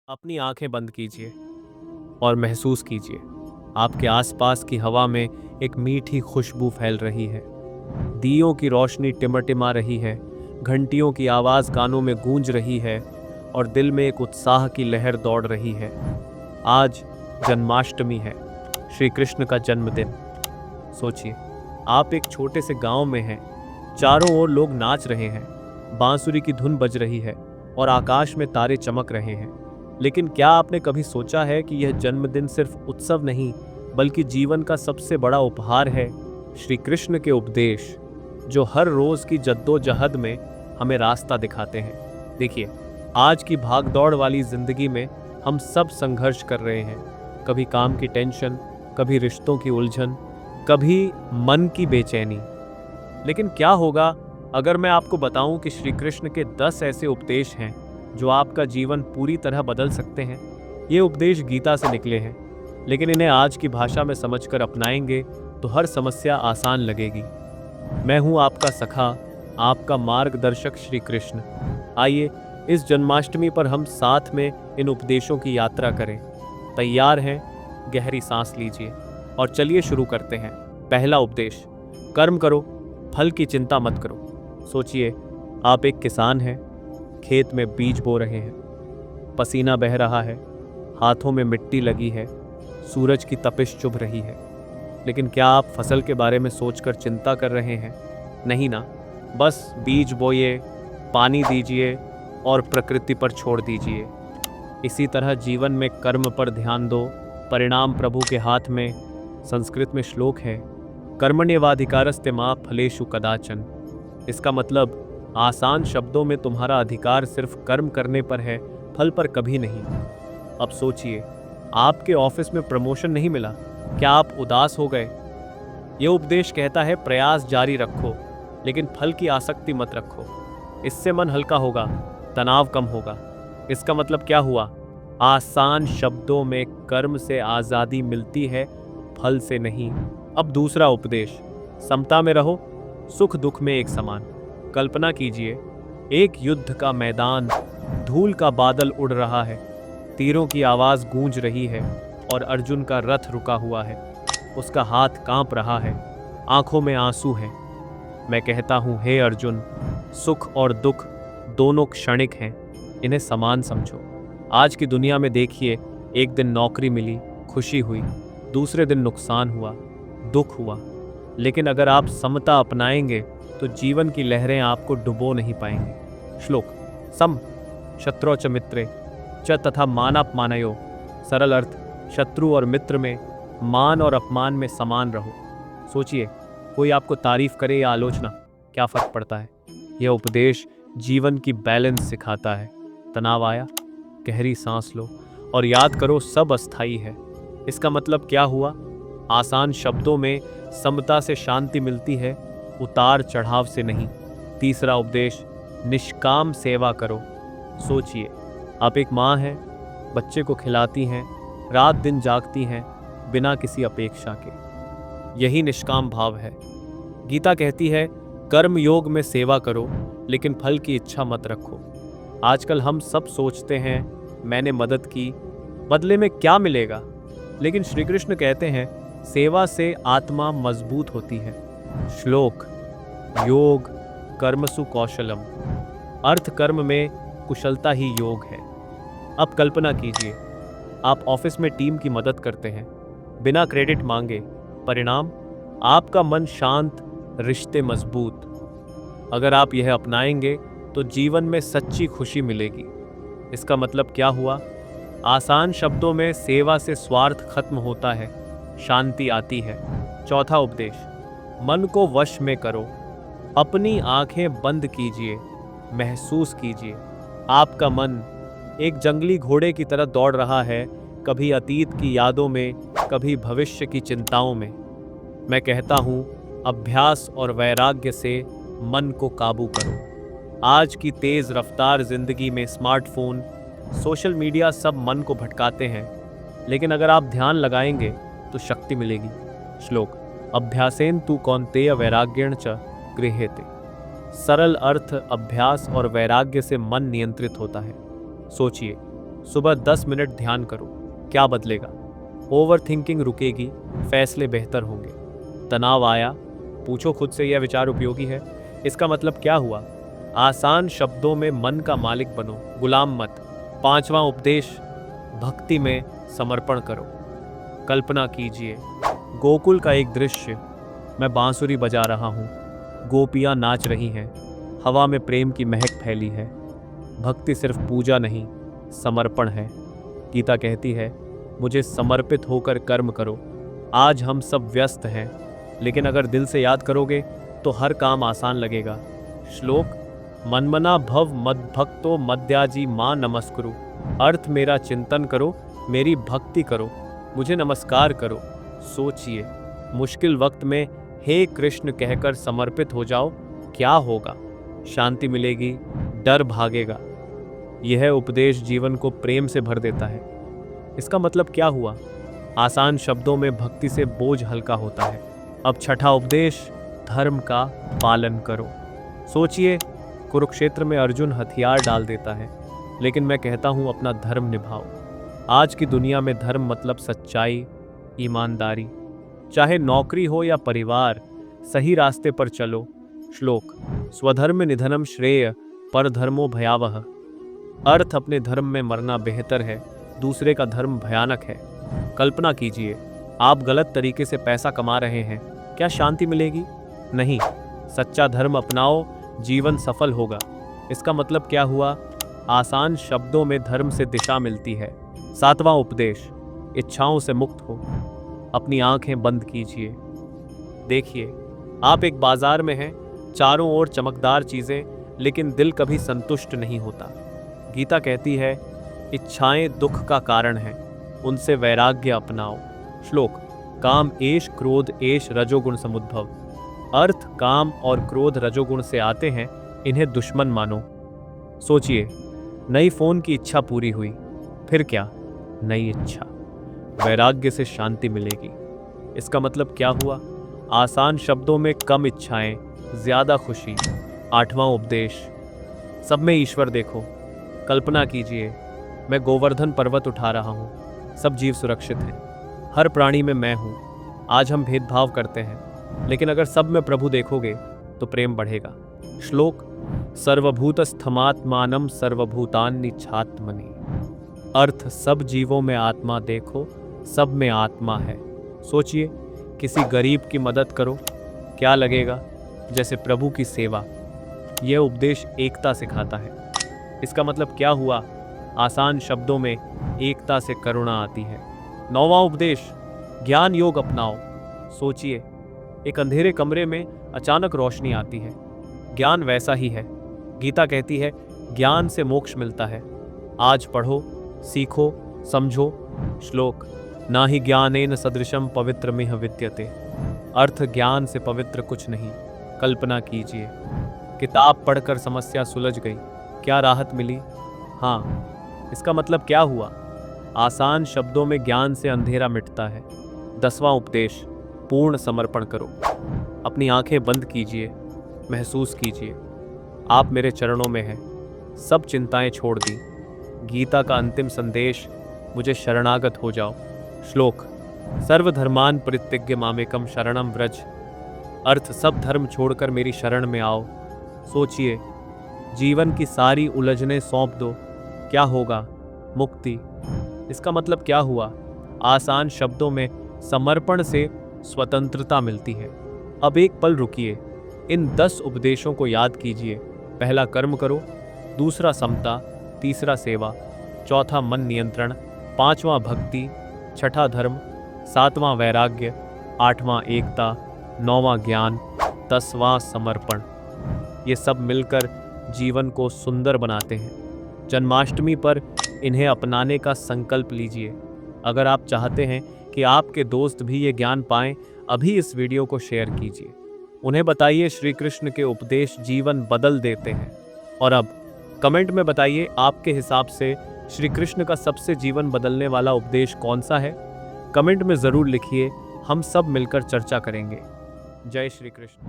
अपनी आंखें बंद कीजिए और महसूस कीजिए आपके आसपास की हवा में एक मीठी खुशबू फैल रही है। दियों की रोशनी टिमटिमा रही है, घंटियों की आवाज़ कानों में गूंज रही है और दिल में एक उत्साह की लहर दौड़ रही है। आज जन्माष्टमी है, श्री कृष्ण का जन्मदिन। सोचिए, आप एक छोटे से गांव में हैं, चारों ओर लोग नाच रहे हैं, बांसुरी की धुन बज रही है और आकाश में तारे चमक रहे हैं। लेकिन क्या आपने कभी सोचा है कि यह जन्मदिन सिर्फ उत्सव नहीं, बल्कि जीवन का सबसे बड़ा उपहार है? श्री कृष्ण के उपदेश जो हर रोज की जद्दोजहद में हमें रास्ता दिखाते हैं। देखिए, आज की भागदौड़ वाली जिंदगी में हम सब संघर्ष कर रहे हैं। कभी काम की टेंशन, कभी रिश्तों की उलझन, कभी मन की बेचैनी। लेकिन क्या होगा अगर मैं आपको बताऊं कि श्री कृष्ण के 10 ऐसे उपदेश हैं जो आपका जीवन पूरी तरह बदल सकते हैं। ये उपदेश गीता से निकले हैं, लेकिन इन्हें आज की भाषा में समझकर अपनाएंगे तो हर समस्या आसान लगेगी। मैं हूं आपका सखा, आपका मार्गदर्शक श्री कृष्ण। आइए इस जन्माष्टमी पर हम साथ में इन उपदेशों की यात्रा करें। तैयार हैं? गहरी सांस लीजिए और चलिए शुरू करते हैं। पहला उपदेश, कर्म करो, फल की चिंता मत करो। सोचिए, आप एक किसान हैं, खेत में बीज बो रहे हैं, पसीना बह रहा है, हाथों में मिट्टी लगी है, सूरज की तपिश चुभ रही है। लेकिन क्या आप फसल के बारे में सोचकर चिंता कर रहे हैं? नहीं ना। बस बीज बोइए, पानी दीजिए और प्रकृति पर छोड़ दीजिए। इसी तरह जीवन में कर्म पर ध्यान दो, परिणाम प्रभु के हाथ में। संस्कृत में श्लोक है, कर्मण्येवाधिकारस्ते मा फलेषु कदाचन। इसका मतलब आसान शब्दों में तुम्हारा अधिकार सिर्फ कर्म करने पर है, फल पर कभी नहीं। अब सोचिए, आपके ऑफिस में प्रमोशन नहीं मिला, क्या आप उदास हो गए? ये उपदेश कहता है प्रयास जारी रखो, लेकिन फल की आसक्ति मत रखो। इससे मन हल्का होगा, तनाव कम होगा। इसका मतलब क्या हुआ? आसान शब्दों में कर्म से आज़ादी मिलती है, फल से नहीं। अब दूसरा उपदेश, समता में रहो, सुख दुख में एक समान। कल्पना कीजिए, एक युद्ध का मैदान, धूल का बादल उड़ रहा है, तीरों की आवाज़ गूंज रही है और अर्जुन का रथ रुका हुआ है। उसका हाथ कांप रहा है, आंखों में आंसू हैं। मैं कहता हूँ, हे अर्जुन, सुख और दुख दोनों क्षणिक हैं, इन्हें समान समझो। आज की दुनिया में देखिए, एक दिन नौकरी मिली, खुशी हुई, दूसरे दिन नुकसान हुआ, दुख हुआ। लेकिन अगर आप समता अपनाएंगे तो जीवन की लहरें आपको डुबो नहीं पाएंगी। श्लोक, सम शत्रौ च मित्रे च तथा मानापमानयो। सरल अर्थ, शत्रु और मित्र में, मान और अपमान में समान रहो। सोचिए, कोई आपको तारीफ करे या आलोचना, क्या फर्क पड़ता है? यह उपदेश जीवन की बैलेंस सिखाता है। तनाव आया, गहरी सांस लो और याद करो, सब अस्थाई है। इसका मतलब क्या हुआ? आसान शब्दों में समता से शांति मिलती है, उतार चढ़ाव से नहीं। तीसरा उपदेश, निष्काम सेवा करो। सोचिए, आप एक माँ हैं, बच्चे को खिलाती हैं, रात दिन जागती हैं, बिना किसी अपेक्षा के। यही निष्काम भाव है। गीता कहती है, कर्म योग में सेवा करो, लेकिन फल की इच्छा मत रखो। आजकल हम सब सोचते हैं, मैंने मदद की, बदले में क्या मिलेगा? लेकिन श्री कृष्ण कहते हैं, सेवा से आत्मा मजबूत होती है। श्लोक, योग कर्मसु कौशलम। अर्थ कर्म में कुशलता ही योग है। अब कल्पना कीजिए, आप ऑफिस में टीम की मदद करते हैं, बिना क्रेडिट मांगे। परिणाम, आपका मन शांत, रिश्ते मजबूत। अगर आप यह अपनाएंगे तो जीवन में सच्ची खुशी मिलेगी। इसका मतलब क्या हुआ? आसान शब्दों में, सेवा से स्वार्थ खत्म होता है, शांति आती है। चौथा उपदेश, मन को वश में करो। अपनी आंखें बंद कीजिए, महसूस कीजिए, आपका मन एक जंगली घोड़े की तरह दौड़ रहा है, कभी अतीत की यादों में, कभी भविष्य की चिंताओं में। मैं कहता हूँ, अभ्यास और वैराग्य से मन को काबू करो। आज की तेज रफ्तार जिंदगी में स्मार्टफोन, सोशल मीडिया सब मन को भटकाते हैं, लेकिन अगर आप ध्यान लगाएंगे तो शक्ति मिलेगी। श्लोक, अभ्यासेन तु कौन्तेय वैराग्येण च गृह्यते। सरल अर्थ, अभ्यास और वैराग्य से मन नियंत्रित होता है। सोचिए, सुबह 10 मिनट ध्यान करो, क्या बदलेगा? ओवर थिंकिंग रुकेगी, फैसले बेहतर होंगे। तनाव आया, पूछो खुद से यह विचार उपयोगी है? इसका मतलब क्या हुआ? आसान शब्दों में मन का मालिक बनो, गुलाम मत। 5वां उपदेश, भक्ति में समर्पण करो। कल्पना कीजिए, गोकुल का एक दृश्य। मैं बांसुरी बजा रहा हूँ, गोपियाँ नाच रही हैं, हवा में प्रेम की महक फैली है। भक्ति सिर्फ पूजा नहीं, समर्पण है। गीता कहती है, मुझे समर्पित होकर कर्म करो। आज हम सब व्यस्त हैं, लेकिन अगर दिल से याद करोगे तो हर काम आसान लगेगा। श्लोक, मनमना भव मद्भक्तो मद्याजी मां नमस्कुरु। अर्थ, मेरा चिंतन करो, मेरी भक्ति करो, मुझे नमस्कार करो। सोचिए, मुश्किल वक्त में हे कृष्ण कहकर समर्पित हो जाओ, क्या होगा? शांति मिलेगी, डर भागेगा। यह उपदेश जीवन को प्रेम से भर देता है। इसका मतलब क्या हुआ? आसान शब्दों में भक्ति से बोझ हल्का होता है। अब छठा उपदेश, धर्म का पालन करो। सोचिए, कुरुक्षेत्र में अर्जुन हथियार डाल देता है, लेकिन मैं कहता हूं अपना धर्म निभाओ। आज की दुनिया में धर्म मतलब सच्चाई, ईमानदारी। चाहे नौकरी हो या परिवार, सही रास्ते पर चलो। श्लोक, स्वधर्म निधनम श्रेय परधर्मो भयावह। अर्थ, अपने धर्म में मरना बेहतर है, दूसरे का धर्म भयानक है। कल्पना कीजिए, आप गलत तरीके से पैसा कमा रहे हैं, क्या शांति मिलेगी? नहीं। सच्चा धर्म अपनाओ, जीवन सफल होगा। इसका मतलब क्या हुआ? आसान शब्दों में धर्म से दिशा मिलती है। 7वां उपदेश, इच्छाओं से मुक्त हो। अपनी आंखें बंद कीजिए। देखिए, आप एक बाजार में हैं, चारों ओर चमकदार चीजें, लेकिन दिल कभी संतुष्ट नहीं होता। गीता कहती है, इच्छाएं दुख का कारण हैं, उनसे वैराग्य अपनाओ। श्लोक, काम एष क्रोध एष रजोगुण समुद्भव। अर्थ, काम और क्रोध रजोगुण से आते हैं, इन्हें दुश्मन मानो। सोचिए, नई फोन की इच्छा पूरी हुई, फिर क्या? नई इच्छा। वैराग्य से शांति मिलेगी। इसका मतलब क्या हुआ? आसान शब्दों में कम इच्छाएं, ज्यादा खुशी। 8वां उपदेश, सब में ईश्वर देखो। कल्पना कीजिए, मैं गोवर्धन पर्वत उठा रहा हूँ, सब जीव सुरक्षित हैं, हर प्राणी में मैं हूँ। आज हम भेदभाव करते हैं, लेकिन अगर सब में प्रभु देखोगे तो प्रेम बढ़ेगा। श्लोक, सर्वभूतस्थमात्मानं सर्वभूतान्निच्छात्मनि। अर्थ, सब जीवों में आत्मा देखो, सब में आत्मा है। सोचिए, किसी गरीब की मदद करो, क्या लगेगा? जैसे प्रभु की सेवा। यह उपदेश एकता सिखाता है। इसका मतलब क्या हुआ? आसान शब्दों में एकता से करुणा आती है। 9वां उपदेश, ज्ञान योग अपनाओ। सोचिए, एक अंधेरे कमरे में अचानक रोशनी आती है, ज्ञान वैसा ही है। गीता कहती है, ज्ञान से मोक्ष मिलता है। आज पढ़ो, सीखो, समझो। श्लोक, ना ही ज्ञानेन सदृशम पवित्रमिह विद्यते। अर्थ, ज्ञान से पवित्र कुछ नहीं। कल्पना कीजिए, किताब पढ़कर समस्या सुलझ गई, क्या राहत मिली? हाँ। इसका मतलब क्या हुआ? आसान शब्दों में ज्ञान से अंधेरा मिटता है। 10वां उपदेश, पूर्ण समर्पण करो। अपनी आंखें बंद कीजिए, महसूस कीजिए, आप मेरे चरणों में हैं, सब चिंताएं छोड़ दी। गीता का अंतिम संदेश, मुझे शरणागत हो जाओ। श्लोक, सर्वधर्मान परित्यज्य मामेकम शरणम व्रज। अर्थ, सब धर्म छोड़कर मेरी शरण में आओ। सोचिए, जीवन की सारी उलझनें सौंप दो, क्या होगा? मुक्ति। इसका मतलब क्या हुआ? आसान शब्दों में समर्पण से स्वतंत्रता मिलती है। अब एक पल रुकिए, इन 10 उपदेशों को याद कीजिए। पहला, कर्म करो। दूसरा, समता। तीसरा, सेवा। चौथा, मन नियंत्रण। 5वां, भक्ति। 6ठा, धर्म। 7वां, वैराग्य। 8वां, एकता। 9वां, ज्ञान। 10वां, समर्पण। ये सब मिलकर जीवन को सुंदर बनाते हैं। जन्माष्टमी पर इन्हें अपनाने का संकल्प लीजिए। अगर आप चाहते हैं कि आपके दोस्त भी ये ज्ञान पाएं, अभी इस वीडियो को शेयर कीजिए। उन्हें बताइए श्री कृष्ण के उपदेश जीवन बदल देते हैं। और अब कमेंट में बताइए, आपके हिसाब से श्री कृष्ण का सबसे जीवन बदलने वाला उपदेश कौन सा है? कमेंट में ज़रूर लिखिए, हम सब मिलकर चर्चा करेंगे। जय श्री कृष्ण।